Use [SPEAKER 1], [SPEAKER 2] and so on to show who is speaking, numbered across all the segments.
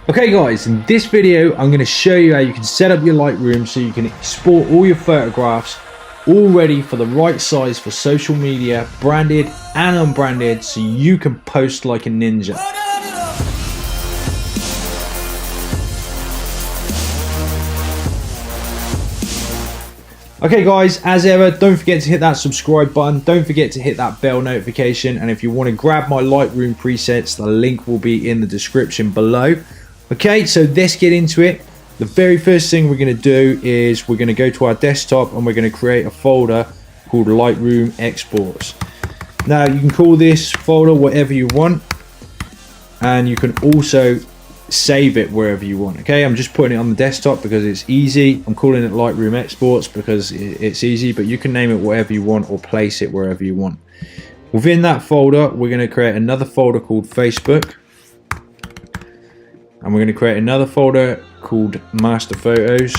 [SPEAKER 1] Okay guys, in this video I'm going to show you how you can set up your Lightroom so you can export all your photographs all ready for the right size for social media, branded and unbranded, so you can post like a ninja. Okay guys, as ever, don't forget to hit that subscribe button, don't forget to hit that bell notification, and if you want to grab my Lightroom presets, the link will be in the description below. Okay, so let's get into it. The very first thing we're going to do is we're going to go to our desktop and we're going to create a folder called Lightroom Exports. Now you can call this folder whatever you want, and you can also save it wherever you want. Okay, I'm just putting it on the desktop because it's easy. I'm calling it Lightroom Exports because it's easy, but you can name it whatever you want or place it wherever you want. Within that folder, we're going to create another folder called Facebook. And we're going to create another folder called Master Photos,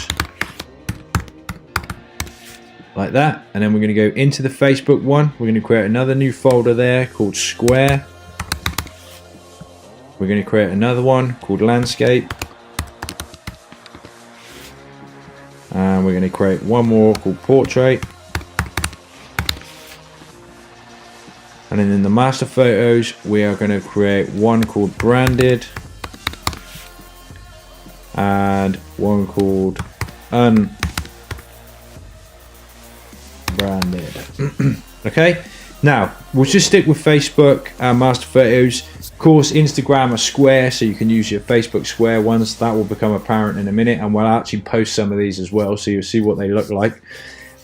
[SPEAKER 1] like that. And then we're going to go into the Facebook one. We're going to create another new folder there called Square. We're going to create another one called Landscape. And we're going to create one more called Portrait. And then in the Master Photos, we are going to create one called Branded. And one called Unbranded. Okay, now we'll just stick with Facebook and Master Photos. Of course, Instagram are Square, so you can use your Facebook Square ones. That will become apparent in a minute, and we'll actually post some of these as well, so you'll see what they look like.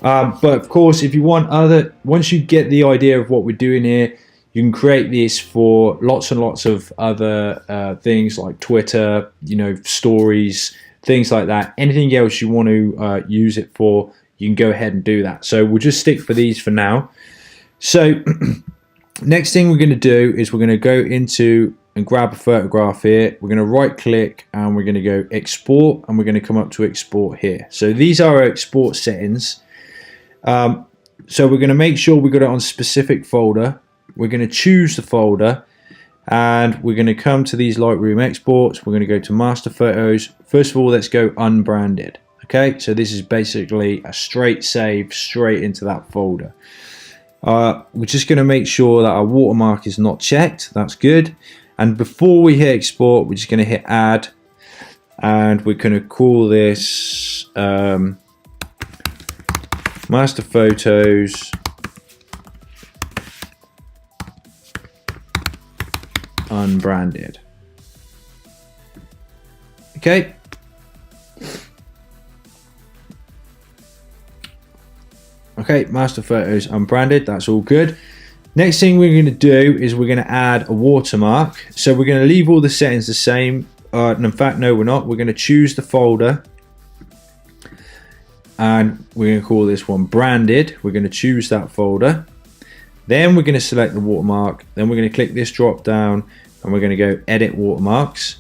[SPEAKER 1] But of course, if you want once you get the idea of what we're doing here, you can create this for lots and lots of other things like Twitter, you know, stories, things like that. Anything else you want to use it for, you can go ahead and do that. So we'll just stick for these for now. So next thing we're going to do is we're going to go into and grab a photograph here. We're going to right click and we're going to go export, and we're going to come up to export here. So these are our export settings. So we're going to make sure we got it on specific folder. We're going to choose the folder, and we're going to come to these Lightroom exports. We're going to go to Master Photos. First of all, let's go unbranded. Okay, so this is basically a straight save straight into that folder. We're just going to make sure that our watermark is not checked. That's good. And before we hit export, we're just going to hit add, and we're going to call this Master Photos Unbranded. Okay. Okay, Master Photos Unbranded. That's all good. Next thing we're going to do is we're going to add a watermark. So we're going to leave all the settings the same. In fact, no, we're not. We're going to choose the folder, and we're going to call this one Branded. We're going to choose that folder. Then we're going to select the watermark. Then we're going to click this drop down, and we're going to go edit watermarks.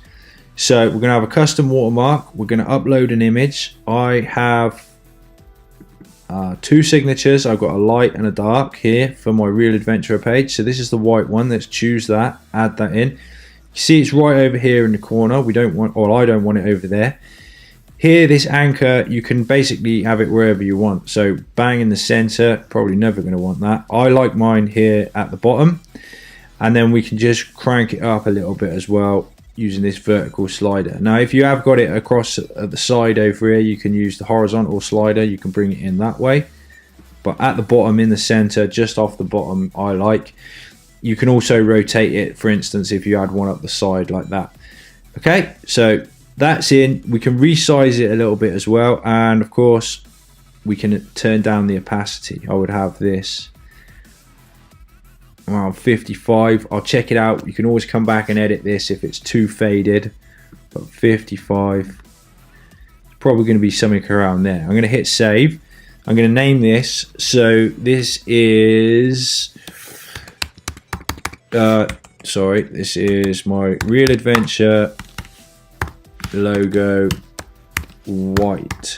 [SPEAKER 1] So we're going to have a custom watermark. We're going to upload an image. I have two signatures. I've got a light and a dark here for my Real Adventurer page. So this is the white one. Let's choose that, add that in. You see it's right over here in the corner. We don't want, or I don't want it over there. Here, this anchor, you can basically have it wherever you want. So bang in the center, probably never going to want that. I like mine here at the bottom. And then we can just crank it up a little bit as well using this vertical slider. Now, if you have got it across at the side over here, you can use the horizontal slider. You can bring it in that way. But at the bottom, in the center, just off the bottom, I like. You can also rotate it, for instance, if you had one up the side like that. Okay, so that's in. We can resize it a little bit as well, and of course we can turn down the opacity. I would have this around 55. I'll check it out. You can always come back and edit this if it's too faded, but 55 is probably going to be something around there. I'm going to hit save. I'm going to name this. So this is this is my Real Adventure logo white.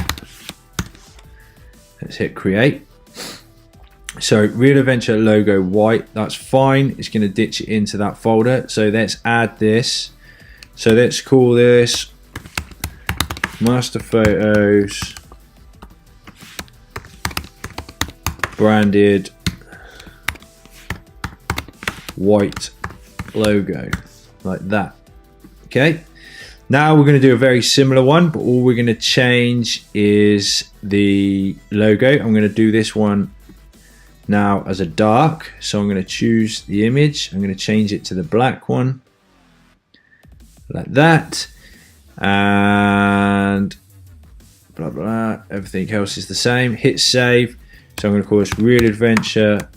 [SPEAKER 1] Let's hit create. So Real Adventure logo white, that's fine. It's going to ditch it into that folder. So let's add this. So let's call this Master Photos branded white logo, like that. Okay, now we're going to do a very similar one, but all we're going to change is the logo. I'm going to do this one now as a dark, so I'm going to choose the image, I'm going to change it to the black one, like that, and blah blah, everything else is the same. Hit save. So I'm going to call this Real Adventure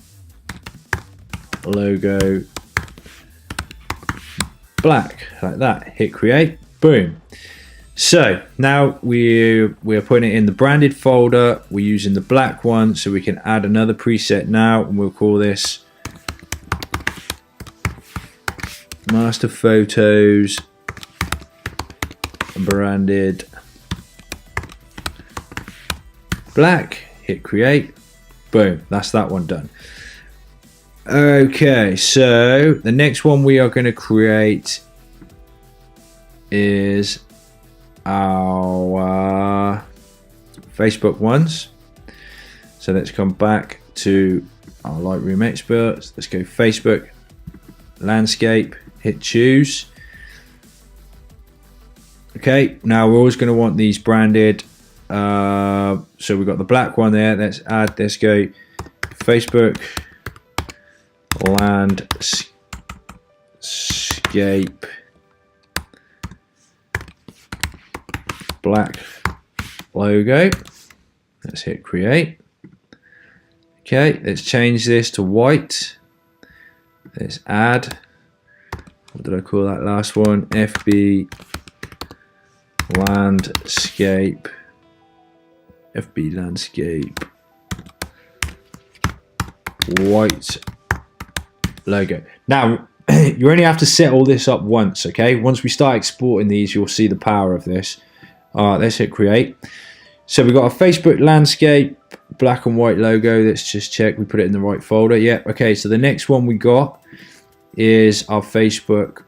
[SPEAKER 1] logo black, like that. Hit create. Boom. So now we're putting it in the branded folder. We're using the black one, so we can add another preset now, and we'll call this Master Photos branded black. Hit create. Boom. That's that one done. Okay, so the next one we are going to create is our Facebook ones. So let's come back to our Lightroom experts. Let's go Facebook, landscape, hit choose. Okay, now we're always going to want these branded. So we've got the black one there. Let's go Facebook landscape black logo. Let's hit create. Okay, let's change this to white. Let's add, what did I call that last one? FB landscape white logo. Now you only have to set all this up once, okay? Once we start exporting these, you'll see the power of this. Let's hit create. So we've got a Facebook landscape black and white logo. Let's just check we put it in the right folder. Yeah, okay, so the next one we got is our Facebook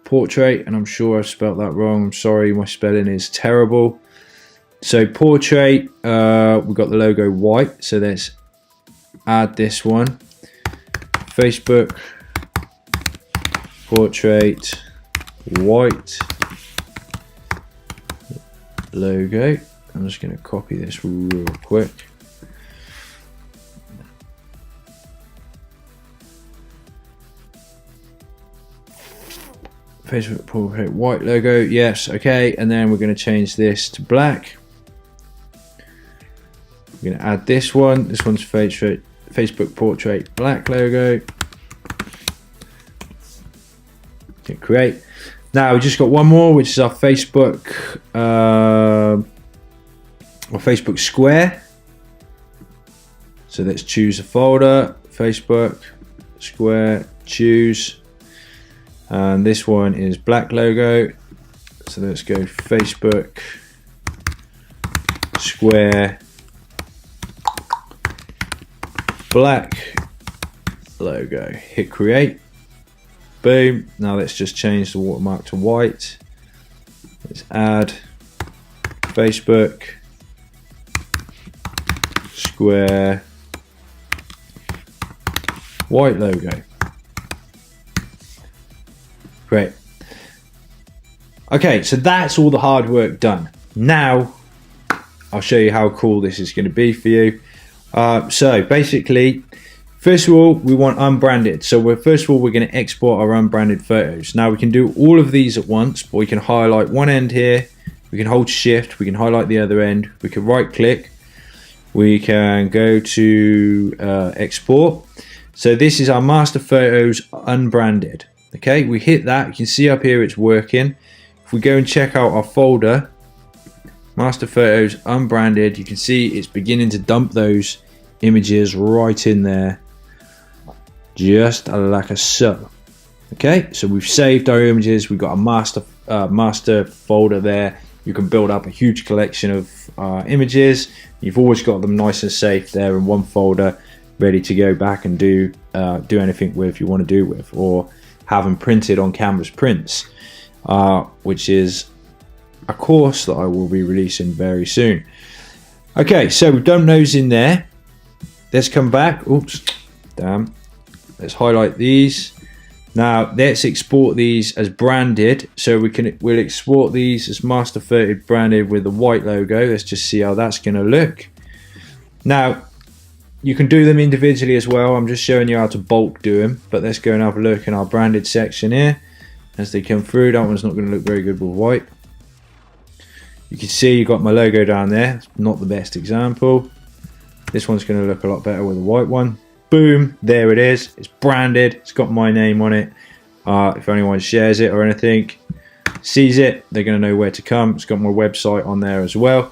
[SPEAKER 1] portrait, and I'm sure I spelled that wrong. I'm sorry, my spelling is terrible. So portrait, we've got the logo white, so let's add this one. Facebook portrait white logo. I'm just going to copy this real quick. Facebook portrait white logo, yes, okay, and then we're going to change this to black. We're going to add this one. This one's Facebook portrait black logo. Hit create. Now we just got one more, which is our Facebook square. So let's choose a folder. Facebook square, choose, and this one is black logo. So let's go Facebook square black logo. Hit create. Boom. Now let's just change the watermark to white. Let's add Facebook square white logo. Great. Okay, so that's all the hard work done. Now I'll show you how cool this is going to be for you. So basically, first of all, we want unbranded. So we're going to export our unbranded photos. Now we can do all of these at once, but we can highlight one end here. We can hold shift. We can highlight the other end. We can right click. We can go to export. So this is our master photos unbranded. Okay, we hit that. You can see up here it's working. If we go and check out our folder, master photos unbranded, you can see it's beginning to dump those images right in there, just like so. Okay, so we've saved our images. We've got a master folder there. You can build up a huge collection of images. You've always got them nice and safe there in one folder, ready to go back and do anything with you want to do with, or have them printed on canvas prints. which is a course that I will be releasing very soon. Okay, so we've done those in there. Let's come back. Oops, damn. Let's highlight these. Now let's export these as branded. So we'll export these as Master 30 branded with the white logo. Let's just see how that's going to look. Now you can do them individually as well. I'm just showing you how to bulk do them. But let's go and have a look in our branded section here as they come through. That one's not going to look very good with white. You can see you got my logo down there. It's not the best example. This one's going to look a lot better with a white one. Boom, there it is. It's branded. It's got my name on it. If anyone shares it or anything, sees it, they're going to know where to come. It's got my website on there as well.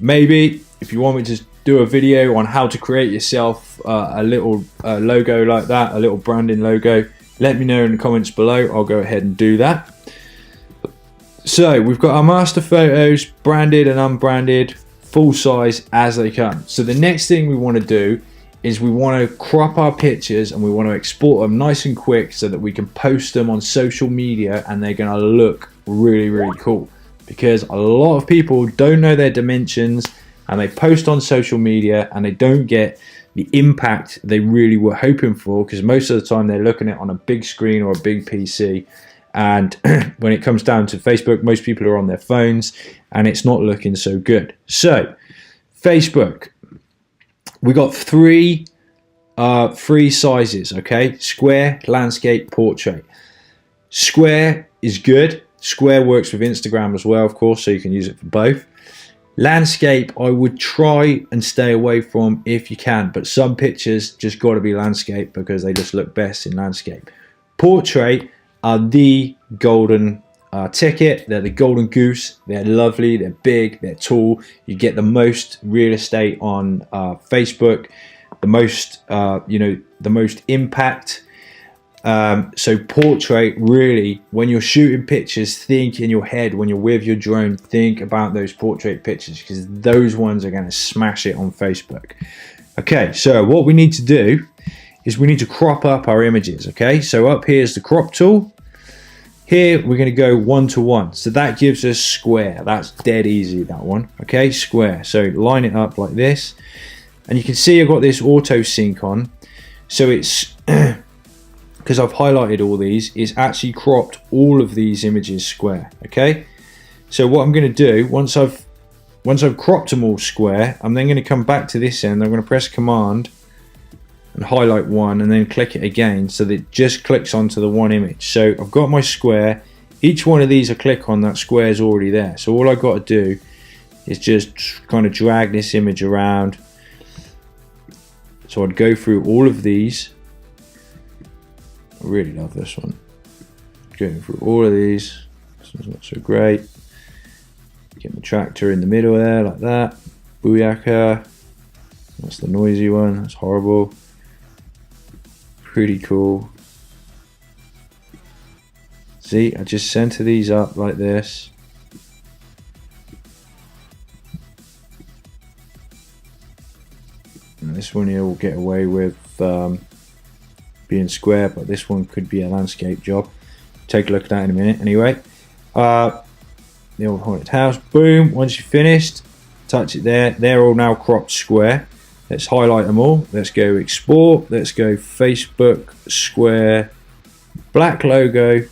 [SPEAKER 1] Maybe if you want me to do a video on how to create yourself a little logo like that, a little branding logo, let me know in the comments below. I'll go ahead and do that. So we've got our master photos, branded and unbranded, full size as they come. So the next thing we want to do is we want to crop our pictures and we want to export them nice and quick so that we can post them on social media and they're going to look really, really cool. Because a lot of people don't know their dimensions and they post on social media and they don't get the impact they really were hoping for, because most of the time they're looking at it on a big screen or a big PC. And when it comes down to Facebook, most people are on their phones and it's not looking so good. So Facebook, we got three sizes, okay? Square, landscape, portrait. Square is good. Square works with Instagram as well, of course, so you can use it for both. Landscape, I would try and stay away from if you can, but some pictures just got to be landscape because they just look best in landscape. Portrait are the golden ticket. They're the golden goose. They're lovely, they're big, they're tall. You get the most real estate on Facebook, the most the most impact. So portrait, really, when you're shooting pictures, think in your head, when you're with your drone, think about those portrait pictures, because those ones are going to smash it on Facebook. Okay, so what we need to do is we need to crop up our images. Okay, so up here is the crop tool. Here we're going to go 1:1, so that gives us square. That's dead easy, that one. Okay, square. So line it up like this, and you can see I've got this auto sync on, so it's because I've highlighted all these, it's actually cropped all of these images square. Okay, so what I'm going to do once I've cropped them all square, I'm then going to come back to this end. I'm going to press Command and highlight one and then click it again so that it just clicks onto the one image. So I've got my square. Each one of these I click on, that square is already there. So all I've got to do is just kind of drag this image around. So I'd go through all of these. I really love this one. Going through all of these. This one's not so great. Get my tractor in the middle there like that. Booyaka. That's the noisy one. That's horrible. Pretty cool. See, I just center these up like this. And this one here will get away with being square, but this one could be a landscape job. Take a look at that in a minute. Anyway, the old haunted house. Boom. Once you're finished, touch it there. They're all now cropped square. Let's highlight them all. Let's go export. Let's go Facebook square, black logo.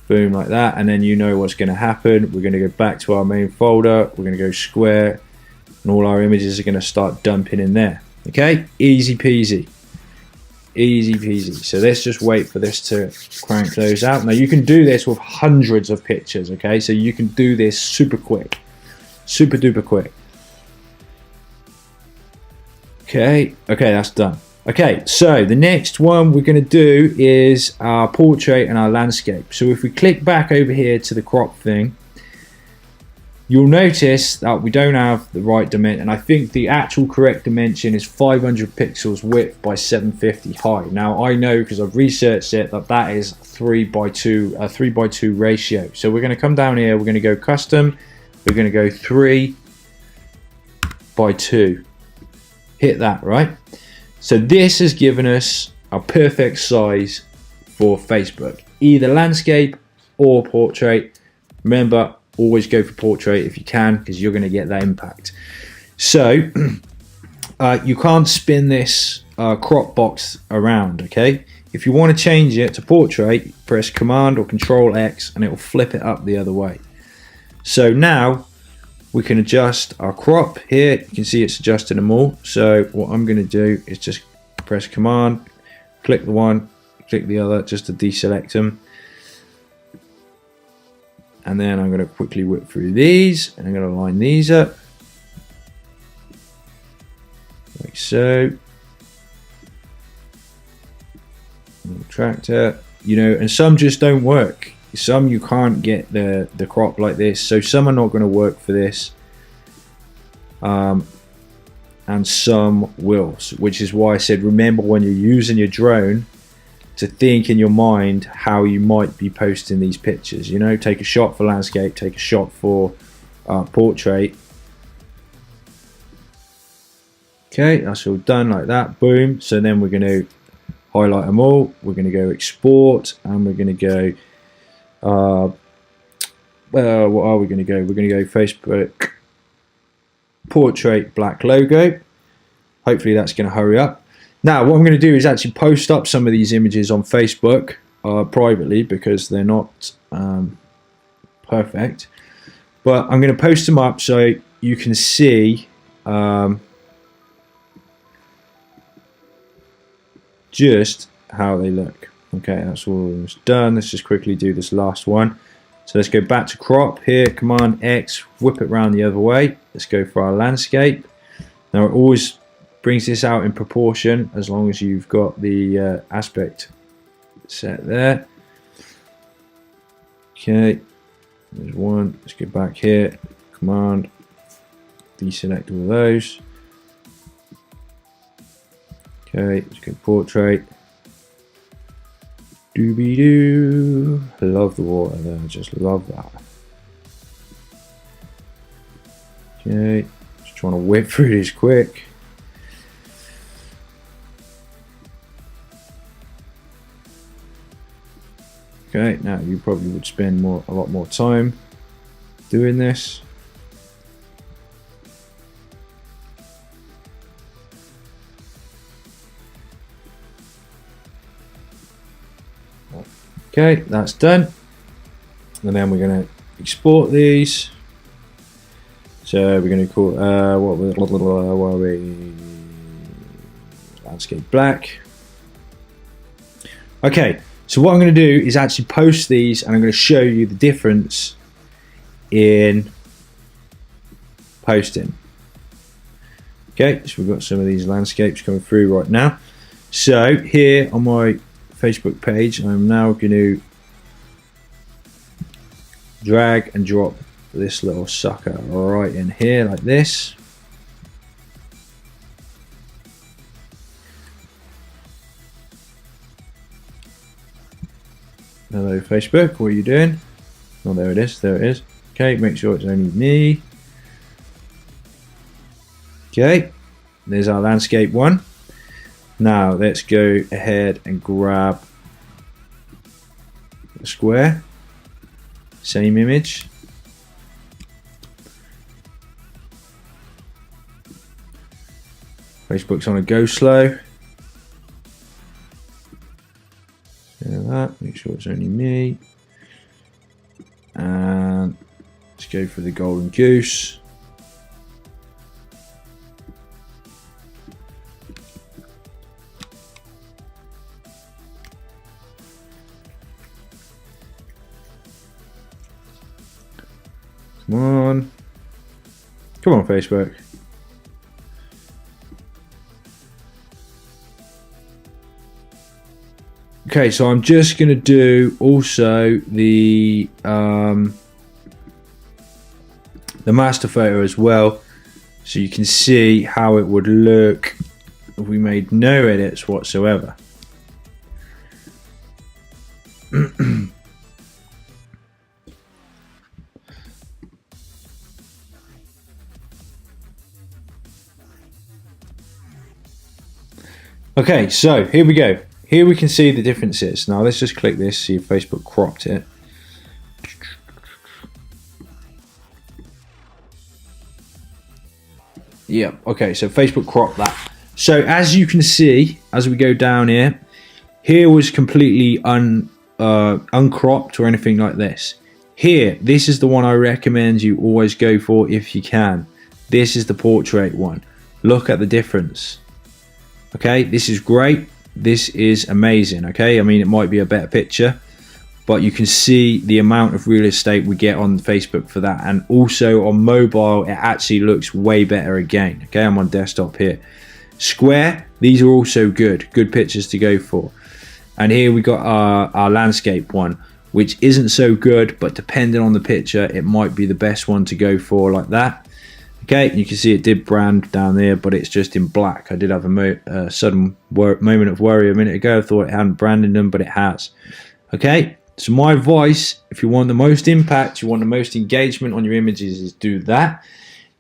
[SPEAKER 1] Boom, like that. And then you know what's going to happen. We're going to go back to our main folder. We're going to go square, and all our images are going to start dumping in there. Okay, easy peasy. Easy peasy. So let's just wait for this to crank those out. Now you can do this with hundreds of pictures. Okay, so you can do this super quick, super duper quick. Okay, that's done. Okay, so the next one we're going to do is our portrait and our landscape. So if we click back over here to the crop thing, you'll notice that we don't have the right dimension, and I think the actual correct dimension is 500 pixels width by 750 high. Now I know, because I've researched it, that that is 3:2, a 3:2 ratio. So we're going to come down here, we're going to go custom, we're going to go 3:2. Hit that, right? So this has given us a perfect size for Facebook, either landscape or portrait. Remember, always go for portrait if you can, because you're going to get that impact. So you can't spin this crop box around, okay? If you want to change it to portrait, press Command or Control X and it will flip it up the other way. So now we can adjust our crop here. You can see it's adjusting them all. So what I'm going to do is just press Command, click the one, click the other, just to deselect them. And then I'm going to quickly whip through these, and I'm going to line these up like so. Tractor, you know, and some just don't work. Some you can't get the crop like this, so some are not going to work for this, and some will, which is why I said remember when you're using your drone to think in your mind how you might be posting these pictures. You know, take a shot for landscape, take a shot for portrait. Okay, that's all done like that. Boom. So then we're going to highlight them all. We're going to go export, and we're going to go well, what are we going to go? We're going to go Facebook portrait black logo. Hopefully that's going to hurry up. Now what I'm going to do is actually post up some of these images on Facebook privately, because they're not perfect, but I'm going to post them up so you can see just how they look. Okay, that's all done. Let's just quickly do this last one. So let's go back to crop here, Command X, whip it around the other way. Let's go for our landscape. Now it always brings this out in proportion as long as you've got the aspect set there. Okay, there's one. Let's go back here, Command, deselect all of those. Okay, let's go portrait. Doobie doo. Love the water there, I just love that. Okay, just trying to whip through this quick. Okay, now you probably would spend a lot more time doing this. Okay, that's done. And then we're going to export these. So we're going to call what are we? Landscape black. Okay, so what I'm going to do is actually post these, and I'm going to show you the difference in posting. Okay, so we've got some of these landscapes coming through right now. So here on my Facebook page, I'm now going to drag and drop this little sucker right in here like this. Hello Facebook, what are you doing? Oh, there it is, there it is. Okay, make sure it's only me. Okay, there's our landscape one. Now let's go ahead and grab the square, same image. Facebook's on a go slow. That, make sure it's only me. And let's go for the golden goose. Come on. Come on, Facebook. Okay, so I'm just going to do also the master photo as well, so you can see how it would look if we made no edits whatsoever. Okay, so here we go. Here we can see the differences. Now let's just click this, see if Facebook cropped it. Yeah, okay, so Facebook cropped that. So as you can see, as we go down here, here was completely uncropped or anything like this. Here, this is the one I recommend you always go for if you can. This is the portrait one. Look at the difference. Okay, this is great. This is amazing. Okay, I mean, it might be a better picture, but you can see the amount of real estate we get on Facebook for that. And also on mobile, it actually looks way better again. Okay, I'm on desktop here. Square, these are also good pictures to go for. And here we got our landscape one, which isn't so good, but depending on the picture, it might be the best one to go for, like that. Okay, you can see it did brand down there, but it's just in black. I did have a sudden moment of worry a minute ago. I thought it hadn't branded them, but it has. Okay, so my advice, if you want the most impact, you want the most engagement on your images, is do that.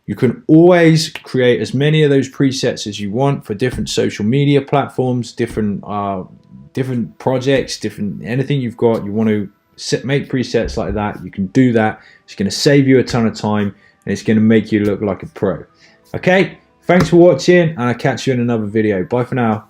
[SPEAKER 1] You can always create as many of those presets as you want for different social media platforms, different projects, anything you've got. You want to make presets like that, you can do that. It's going to save you a ton of time, and it's going to make you look like a pro. Okay, thanks for watching, and I'll catch you in another video. Bye for now.